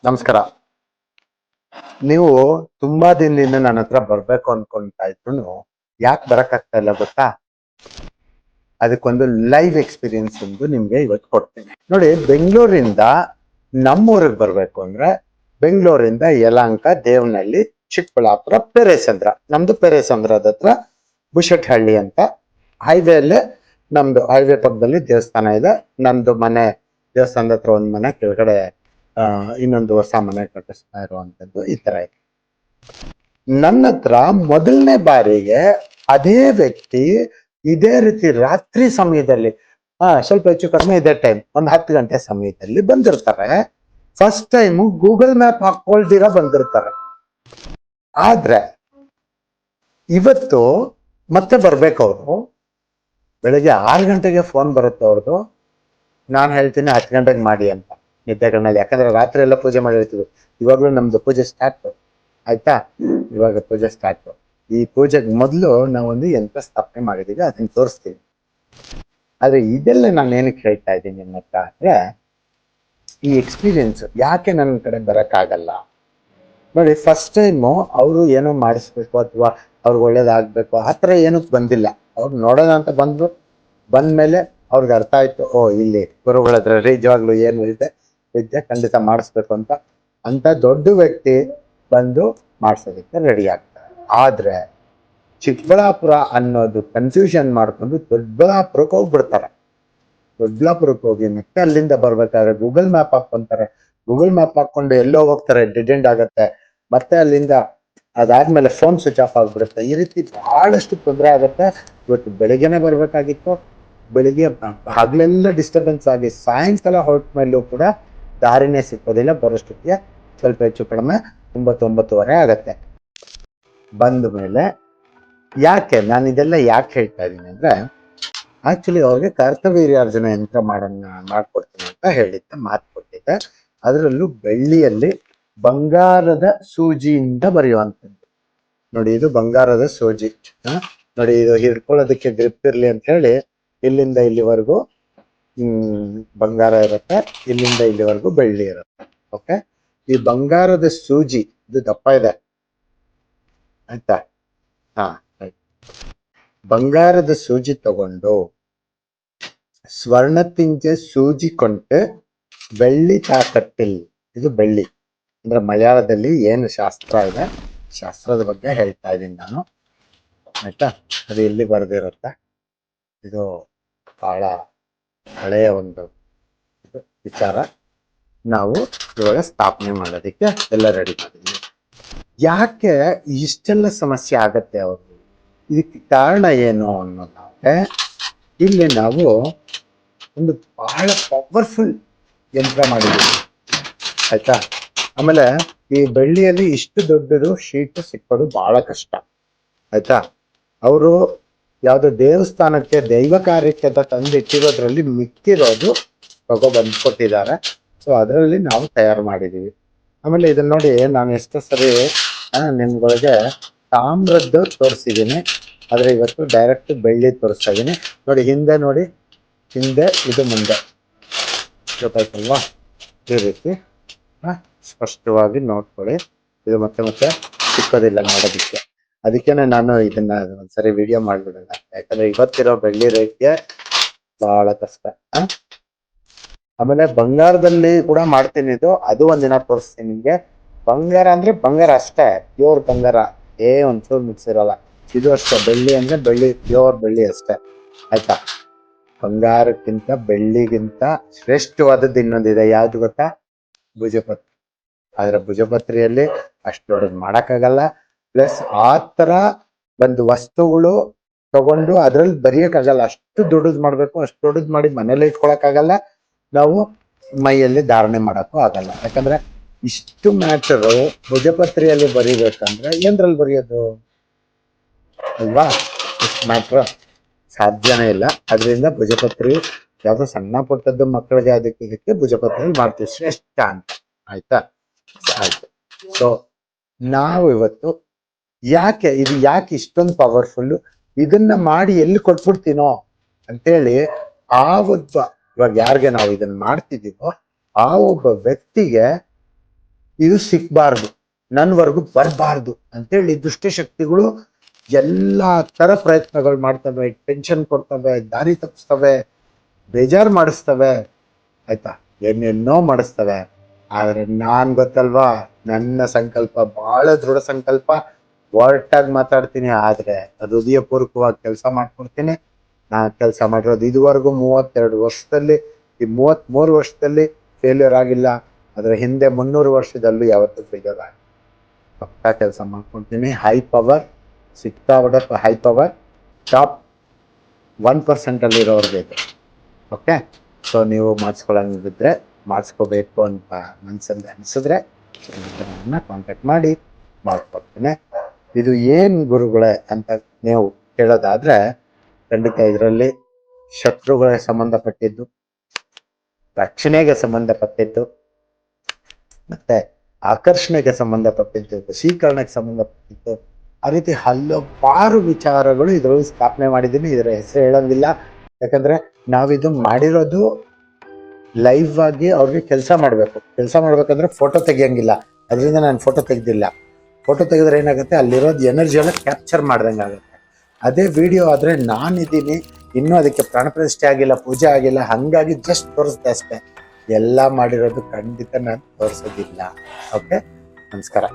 ನಮಸ್ಕಾರ. ನೀವು ತುಂಬಾ ದಿನದಿಂದ ನನ್ನ ಹತ್ರ ಬರ್ಬೇಕು ಅನ್ಕೊಂತಾ ಇದ್ರು ಯಾಕೆ ಬರಕ್ಕಾಗ್ತಾ ಇಲ್ಲ ಗೊತ್ತಾ? ಅದಕ್ಕೊಂದು ಲೈವ್ ಎಕ್ಸ್ಪೀರಿಯನ್ಸ್ ಒಂದು ನಿಮ್ಗೆ ಇವತ್ತು ಕೊಡ್ತೀನಿ ನೋಡಿ. ಬೆಂಗಳೂರಿಂದ ನಮ್ಮೂರಿಗೆ ಬರ್ಬೇಕು ಅಂದ್ರೆ ಬೆಂಗಳೂರಿಂದ ಯಲಹಂಕ, ದೇವನಹಳ್ಳಿ, ಚಿಕ್ಕಬಳ್ಳಾಪುರ, ಪೆರೇಸಂದ್ರ. ನಮ್ದು ಪೆರೇಸಂದ್ರದ ಹತ್ರ ಬುಷಟ್ಹಳ್ಳಿ ಅಂತ ಹೈವೇ ಅಲ್ಲೇ ನಮ್ದು ಹೈವೇ ಪಕ್ಕದಲ್ಲಿ ದೇವಸ್ಥಾನ ಇದೆ. ನಮ್ದು ಮನೆ ದೇವಸ್ಥಾನದ ಹತ್ರ ಒಂದ್ ಮನೆ, ಕೆಳಗಡೆ ಇನ್ನೊಂದು ಹೊಸ ಮನೆ ಕಟ್ಟಿಸ್ತಾ ಇರುವಂತದ್ದು. ಈ ತರ ಇದೆ. ನನ್ನ ಹತ್ರ ಮೊದಲನೇ ಬಾರಿಗೆ ಅದೇ ವ್ಯಕ್ತಿ ಇದೇ ರೀತಿ ರಾತ್ರಿ ಸಮಯದಲ್ಲಿ ಸ್ವಲ್ಪ ಹೆಚ್ಚು ಕಡಿಮೆ ಇದೇ ಟೈಮ್, ಒಂದು 10 ಗಂಟೆ ಸಮಯದಲ್ಲಿ ಬಂದಿರ್ತಾರೆ. ಫಸ್ಟ್ ಟೈಮ್ ಗೂಗಲ್ ಮ್ಯಾಪ್ ಹಾಕೊಳ್ದಿರ ಬಂದಿರ್ತಾರೆ. ಆದ್ರೆ ಇವತ್ತು ಮತ್ತೆ ಬರ್ಬೇಕು. ಅವರು ಬೆಳಿಗ್ಗೆ 6 ಗಂಟೆಗೆ ಫೋನ್ ಬರುತ್ತೆ ಅವ್ರದ್ದು. ನಾನು ಹೇಳ್ತೀನಿ 10 ಗಂಟೆಗೆ ಮಾಡಿ ಅಂತ ನಿದ್ದೆಗಳಲ್ಲಿ. ಯಾಕಂದ್ರೆ ರಾತ್ರಿ ಎಲ್ಲ ಪೂಜೆ ಮಾಡಿರ್ತೀವಿ. ಇವಾಗ್ಲೂ ನಮ್ದು ಪೂಜೆ ಸ್ಟಾರ್ಟ್ ಆಯ್ತಾ. ಇವಾಗ ಪೂಜೆ ಸ್ಟಾರ್ಟ್. ಈ ಪೂಜೆಗೆ ಮೊದಲು ನಾವೊಂದು ಯಂತ್ರ ಸ್ಥಾಪನೆ ಮಾಡಿದೀವಿ, ಅದನ್ನ ತೋರಿಸ್ತೀವಿ. ಆದ್ರೆ ಇದೆಲ್ಲ ನಾನು ಏನಕ್ಕೆ ಹೇಳ್ತಾ ಇದ್ದೀನಿ ನಿಮ್ಮ ಹತ್ರ ಅಂದ್ರೆ, ಈ ಎಕ್ಸ್ಪೀರಿಯನ್ಸ್ ಯಾಕೆ ನನ್ನ ಕಡೆ ಬರಕ್ಕಾಗಲ್ಲ ನೋಡಿ. ಫಸ್ಟ್ ಟೈಮು ಅವರು ಏನೋ ಮಾಡಿಸ್ಬೇಕು ಅಥವಾ ಅವ್ರಿಗೆ ಒಳ್ಳೇದಾಗ್ಬೇಕು ಆ ಥರ ಏನಕ್ಕೆ ಬಂದಿಲ್ಲ. ಅವ್ರು ನೋಡೋಣ ಅಂತ ಬಂದ್ಮೇಲೆ ಅವ್ರಿಗೆ ಅರ್ಥ ಆಯ್ತು, ಓ ಇಲ್ಲಿ ಗುರುಗಳ ಹತ್ರ ನಿಜವಾಗ್ಲು ಏನು ಇದೆ, ವಿದ್ಯೆ ಖಂಡಿತ ಮಾಡಿಸ್ಬೇಕು ಅಂತ ದೊಡ್ಡ ವ್ಯಕ್ತಿ ಬಂದು ಮಾಡಿಸೋದಕ್ಕೆ ರೆಡಿ ಆಗ್ತಾರೆ. ಆದ್ರೆ ಚಿಕ್ಕಬಳ್ಳಾಪುರ ಅನ್ನೋದು ಕನ್ಫ್ಯೂಷನ್ ಮಾಡ್ಕೊಂಡು ದೊಡ್ಡಬಳ್ಳಾಪುರಕ್ಕೆ ಹೋಗ್ಬಿಡ್ತಾರೆ. ದೊಡ್ಡಬಳ್ಳಾಪುರಕ್ಕೆ ಹೋಗಿ ಮತ್ತೆ ಅಲ್ಲಿಂದ ಬರ್ಬೇಕಾದ್ರೆ ಗೂಗಲ್ ಮ್ಯಾಪ್ ಹಾಕೊಂತಾರೆ. ಗೂಗಲ್ ಮ್ಯಾಪ್ ಹಾಕೊಂಡು ಎಲ್ಲೋ ಹೋಗ್ತಾರೆ, ಡೆಡ್ ಎಂಡ್ ಆಗತ್ತೆ. ಮತ್ತೆ ಅಲ್ಲಿಂದ ಅದಾದ್ಮೇಲೆ ಫೋನ್ ಸ್ವಿಚ್ ಆಫ್ ಆಗ್ಬಿಡುತ್ತೆ. ಈ ರೀತಿ ಬಹಳಷ್ಟು ತೊಂದರೆ ಆಗುತ್ತೆ. ಇವತ್ತು ಬೆಳಿಗ್ಗೆನೆ ಬರ್ಬೇಕಾಗಿತ್ತು, ಬೆಳಿಗ್ಗೆ ಹಗಲೆಲ್ಲ ಡಿಸ್ಟರ್ಬೆನ್ಸ್ ಆಗಿ ಸಾಯಂಕಾಲ ಹೊರಟ ಮೇಲೂ ಕೂಡ ದಾರಿನೇ ಸಿಕ್ಕೋದಿಲ್ಲ. ಬರೋಷ್ಟೊತ್ತಿಗೆ ಸ್ವಲ್ಪ ಹೆಚ್ಚು ಕಡಿಮೆ 9-9:30 ಆಗತ್ತೆ. ಬಂದ ಮೇಲೆ ಯಾಕೆ ನಾನು ಇದೆಲ್ಲ ಯಾಕೆ ಹೇಳ್ತಾ ಇದ್ದೀನಿ ಅಂದ್ರೆ, ಆಕ್ಚುಲಿ ಅವ್ರಿಗೆ ಕರ್ತವೀರ್ಯಾರ್ಜುನ ಯಂತ್ರ ಮಾಡ್ಕೊಡ್ತೀನಿ ಅಂತ ಹೇಳಿದ್ದೆ, ಮಾತು ಕೊಟ್ಟಿದ್ದೆ. ಅದರಲ್ಲೂ ಬೆಳ್ಳಿಯಲ್ಲಿ ಬಂಗಾರದ ಸೂಜಿಯಿಂದ ಬರೆಯುವಂಥದ್ದು. ನೋಡಿ, ಇದು ಬಂಗಾರದ ಸೂಜಿ. ನೋಡಿ, ಇದು ಹಿಡ್ಕೊಳ್ಳೋದಕ್ಕೆ ಗ್ರಿಪ್ ಇರ್ಲಿ ಅಂತ ಹೇಳಿ ಇಲ್ಲಿಂದ ಇಲ್ಲಿವರೆಗೂ ಬಂಗಾರ ಇರುತ್ತೆ, ಇಲ್ಲಿಂದ ಇಲ್ಲಿವರೆಗೂ ಬೆಳ್ಳಿ ಇರುತ್ತೆ. ಓಕೆ, ಈ ಬಂಗಾರದ ಸೂಜಿ ಇದು ದಪ್ಪ ಇದೆ ಆಯ್ತಾ. ಬಂಗಾರದ ಸೂಜಿ ತಗೊಂಡು ಸ್ವರ್ಣತಿಂಜೆ ಸೂಜಿ ಕೊಂಟು ಬೆಳ್ಳಿ ತಾಕಟ್ಟಿಲ್. ಇದು ಬೆಳ್ಳಿ ಅಂದ್ರೆ ಮಲಯಾಳದಲ್ಲಿ ಏನು ಶಾಸ್ತ್ರ ಇದೆ, ಶಾಸ್ತ್ರದ ಬಗ್ಗೆ ಹೇಳ್ತಾ ಇದ್ದೀನಿ ನಾನು ಆಯ್ತಾ. ಅದು ಇಲ್ಲಿ ಬರೆದಿರುತ್ತೆ. ಇದು ಬಹಳ ಹಳೆಯ ಒಂದು ವಿಚಾರ. ನಾವು ಇವಾಗ ಸ್ಥಾಪನೆ ಮಾಡೋದಕ್ಕೆ ಎಲ್ಲ ರೆಡಿ ಮಾಡಿದ್ವಿ. ಯಾಕೆ ಇಷ್ಟೆಲ್ಲ ಸಮಸ್ಯೆ ಆಗತ್ತೆ ಅವ್ರಿಗೆ, ಇದಕ್ಕೆ ಕಾರಣ ಏನು ಅನ್ನೋದಾದ್ರೆ, ಇಲ್ಲಿ ನಾವು ಒಂದು ಬಹಳ ಪವರ್ಫುಲ್ ಯಂತ್ರ ಮಾಡಿದ್ದೀವಿ ಆಯ್ತಾ. ಆಮೇಲೆ ಈ ಬೆಳ್ಳಿಯಲ್ಲಿ ಇಷ್ಟು ದೊಡ್ಡದು ಶೀಟ್ ಸಿಕ್ಕೋದು ಬಹಳ ಕಷ್ಟ ಆಯ್ತಾ. ಅವರು ಯಾವ್ದೋ ದೇವಸ್ಥಾನಕ್ಕೆ ದೈವ ಕಾರ್ಯಕ್ಕೆ ಅಂತ ತಂದಿಟ್ಟಿರೋದ್ರಲ್ಲಿ ಮಿಕ್ಕಿರೋದು ಬಂದ್ಕೊಟ್ಟಿದ್ದಾರೆ. ಸೊ ಅದರಲ್ಲಿ ನಾವು ತಯಾರು ಮಾಡಿದೀವಿ. ಆಮೇಲೆ ಇದನ್ನ ನೋಡಿ, ನಾನು ಎಷ್ಟೋ ಸರಿ ನಿಮ್ಗಳಿಗೆ ತಾಮ್ರದ್ದು ತೋರಿಸಿದ್ದೀನಿ, ಆದ್ರೆ ಇವತ್ತು ಡೈರೆಕ್ಟ್ ಬೆಳ್ಳಿ ತೋರಿಸ್ತಾ ಇದ್ದೀನಿ. ನೋಡಿ, ಹಿಂದೆ ನೋಡಿ, ಹಿಂದೆ ಇದು ಮುಂದೆ ಗೊತ್ತಾಯ್ತಲ್ವಾ. ಈ ರೀತಿ ಸ್ಪಷ್ಟವಾಗಿ ನೋಡ್ಕೊಳ್ಳಿ. ಇದು ಮತ್ತೆ ಮತ್ತೆ ಸಿಕ್ಕೋದಿಲ್ಲ ನೋಡೋದಿಕ್ಕೆ. ಅದಕ್ಕೇನೆ ನಾನು ಇದನ್ನ ಒಂದ್ಸರಿ ವಿಡಿಯೋ ಮಾಡ್ಬಿಡೋಣ, ಯಾಕಂದ್ರೆ ಇವತ್ತಿರೋ ಬೆಳ್ಳಿ ರೇಟ್ಗೆ ಬಹಳ ಕಷ್ಟ. ಆಮೇಲೆ ಬಂಗಾರದಲ್ಲಿ ಕೂಡ ಮಾಡ್ತೀನಿ, ಅದು ಒಂದಿನ ತೋರಿಸ್ತೀನಿ ನಿಮ್ಗೆ. ಬಂಗಾರ ಅಂದ್ರೆ ಬಂಗಾರ ಅಷ್ಟೇ, ಪ್ಯೂರ್ ಬಂಗಾರ, ಒಂಚೂರು ಮಿಕ್ಸ್ ಇರಲ್ಲ. ಇದು ಅಷ್ಟೇ, ಬೆಳ್ಳಿ ಅಂದ್ರೆ ಬೆಳ್ಳಿ, ಪ್ಯೂರ್ ಬೆಳ್ಳಿ ಅಷ್ಟೇ ಆಯ್ತಾ. ಬಂಗಾರಕ್ಕಿಂತ ಬೆಳ್ಳಿಗಿಂತ ಶ್ರೇಷ್ಠವಾದದ್ದು ಇನ್ನೊಂದಿದೆ, ಯಾವ್ದು ಗೊತ್ತಾ? ಭುಜಪತ್ರಿ. ಆದ್ರೆ ಭುಜಪತ್ರಿಯಲ್ಲಿ ಅಷ್ಟು ದೊಡ್ಡದು ಮಾಡಕ್ಕಾಗಲ್ಲ. ಪ್ಲಸ್ ಆ ತರ ಒಂದು ವಸ್ತುಗಳು ತಗೊಂಡು ಅದ್ರಲ್ಲಿ ಬರೆಯಕ್ಕಾಗಲ್ಲ. ಅಷ್ಟು ದೊಡ್ಡದು ಮಾಡ್ಬೇಕು, ಅಷ್ಟು ದೊಡ್ಡದು ಮಾಡಿ ಮನೇಲಿ ಇಟ್ಕೊಳಕ್ಕಾಗಲ್ಲ, ನಾವು ಮೈಯಲ್ಲಿ ಧಾರಣೆ ಮಾಡಕ್ಕೂ ಆಗಲ್ಲ. ಯಾಕಂದ್ರೆ ಇಷ್ಟು ಮ್ಯಾಟರು ಭುಜಪತ್ರಿಯಲ್ಲಿ ಬರಿಬೇಕಂದ್ರೆ ಏನ್ರಲ್ಲಿ ಬರೆಯೋದು ಅಲ್ವಾ? ಇಷ್ಟು ಮ್ಯಾಟ್ರ್ ಸಾಧ್ಯನೇ ಇಲ್ಲ. ಅದರಿಂದ ಭುಜಪತ್ರಿ ಯಾವ್ದೋ ಸಣ್ಣ ಪುಟ್ಟದ್ದು ಮಕ್ಕಳಿಗೆ ಅದಕ್ಕೆ ಭುಜಪತ್ರಿಯಲ್ಲಿ ಮಾಡ್ತೀವಿ, ಶ್ರೇಷ್ಠ ಅಂತ ಆಯ್ತಾ. ಆಯ್ತು. ಸೊ ನಾವು ಇವತ್ತು ಯಾಕೆ ಇಷ್ಟೊಂದು ಪವರ್ಫುಲ್, ಇದನ್ನ ಮಾಡಿ ಎಲ್ಲಿ ಕೊಟ್ಬಿಡ್ತೀನೋ ಅಂತೇಳಿ ಆ ಒಬ್ಬ, ಇವಾಗ ಯಾರಿಗೆ ನಾವು ಇದನ್ನ ಮಾಡ್ತಿದ್ದೀವೋ ಆ ಒಬ್ಬ ವ್ಯಕ್ತಿಗೆ ಇದು ಸಿಕ್ಬಾರ್ದು, ನನ್ವರೆಗೂ ಬರಬಾರ್ದು ಅಂತೇಳಿ ದುಷ್ಟಶಕ್ತಿಗಳು ಎಲ್ಲಾ ತರ ಪ್ರಯತ್ನಗಳು ಮಾಡ್ತವೆ, ಟೆನ್ಷನ್ ಕೊಡ್ತವೆ, ದಾರಿ ತಪ್ಪಿಸ್ತವೆ, ಬೇಜಾರು ಮಾಡಿಸ್ತವೆ, ಆಯ್ತಾ, ಏನೇನೋ ಮಾಡಿಸ್ತವೆ. ಆದ್ರೆ ನಾನ್ ಗೊತ್ತಲ್ವಾ, ನನ್ನ ಸಂಕಲ್ಪ ಬಹಳ ದೃಢ ಸಂಕಲ್ಪ, ಒರಟಾಗಿ ಮಾತಾಡ್ತೀನಿ, ಆದ್ರೆ ಹೃದಯಪೂರ್ವಕವಾಗಿ ಕೆಲಸ ಮಾಡ್ಕೊಡ್ತೀನಿ. ನಾನು ಕೆಲಸ ಮಾಡಿರೋದು ಇದುವರೆಗೂ 32 ವರ್ಷದಲ್ಲಿ, ಈ 33 ವರ್ಷದಲ್ಲಿ ಫೇಲ್ಯೂರ್ ಆಗಿಲ್ಲ. ಅದ್ರ ಹಿಂದೆ 300 ವರ್ಷದಲ್ಲೂ ಯಾವತ್ತೂ ಫೇಲ್ಯೂರ್ ಆಗಿಲ್ಲ. ಪಕ್ಕಾ ಕೆಲಸ ಮಾಡ್ಕೊಡ್ತೀನಿ. ಹೈ ಪವರ್, ಸಿಕ್ಕಾಬಿಟ್ಟು ಹೈ ಪವರ್, ಟಾಪ್ 1% ಅಲ್ಲಿರೋರ್ಗೆ ಇದು. ಓಕೆ, ಸೊ ನೀವು ಮಾಡಿಸ್ಕೊಳ್ಳೋಂಗಿದ್ರೆ, ಮಾಡಿಸ್ಕೋಬೇಕು ಅಂತ ಮನಸ್ಸಲ್ಲಿ ಅನಿಸಿದ್ರೆ ನನ್ನ ಕಾಂಟ್ಯಾಕ್ಟ್ ಮಾಡಿ ಮಾಡ್ಕೊಡ್ತೀನಿ. ಇದು ಏನು ಗುರುಗಳೇ ಅಂತ ನೀವು ಕೇಳೋದಾದ್ರೆ, ಖಂಡಿತ ಇದರಲ್ಲಿ ಶತ್ರುಗಳಿಗೆ ಸಂಬಂಧಪಟ್ಟಿದ್ದು, ರಕ್ಷಣೆಗೆ ಸಂಬಂಧಪಟ್ಟಿದ್ದು, ಮತ್ತೆ ಆಕರ್ಷಣೆಗೆ ಸಂಬಂಧಪಟ್ಟಿದ್ದು, ವಶೀಕರಣಕ್ಕೆ ಸಂಬಂಧಪಟ್ಟಿದ್ದು, ಆ ರೀತಿ ಹಲವಾರು ವಿಚಾರಗಳು ಇದರಲ್ಲಿ ಸ್ಥಾಪನೆ ಮಾಡಿದ್ದೀನಿ. ಇದರ ಹೆಸರು ಹೇಳೋಂಗಿಲ್ಲ, ಯಾಕಂದ್ರೆ ನಾವಿದು ಮಾಡಿರೋದು ಲೈವ್ ಆಗಿ ಅವ್ರಿಗೆ ಕೆಲಸ ಮಾಡ್ಬೇಕಂದ್ರೆ ಫೋಟೋ ತೆಗಿಯಂಗಿಲ್ಲ. ಅದರಿಂದ ನಾನು ಫೋಟೋ ತೆಗೆದಿಲ್ಲ. ಫೋಟೋ ತೆಗೆದ್ರೆ ಏನಾಗುತ್ತೆ, ಅಲ್ಲಿರೋದು ಎನರ್ಜಿ ಎಲ್ಲ ಕ್ಯಾಪ್ಚರ್ ಮಾಡ್ದಂಗೆ ಆಗುತ್ತೆ. ಅದೇ ವಿಡಿಯೋ ಆದ್ರೆ ನಾನಿದ್ದೀನಿ, ಇನ್ನೂ ಅದಕ್ಕೆ ಪ್ರಾಣ ಪ್ರತಿಷ್ಠೆ ಆಗಿಲ್ಲ, ಪೂಜೆ ಆಗಿಲ್ಲ, ಹಂಗಾಗಿ ಜಸ್ಟ್ ತೋರಿಸ್ದೆ ಅಷ್ಟೇ. ಎಲ್ಲ ಮಾಡಿರೋದು ಖಂಡಿತ ನಾನು ತೋರಿಸೋದಿಲ್ಲ. ಓಕೆ, ನಮಸ್ಕಾರ.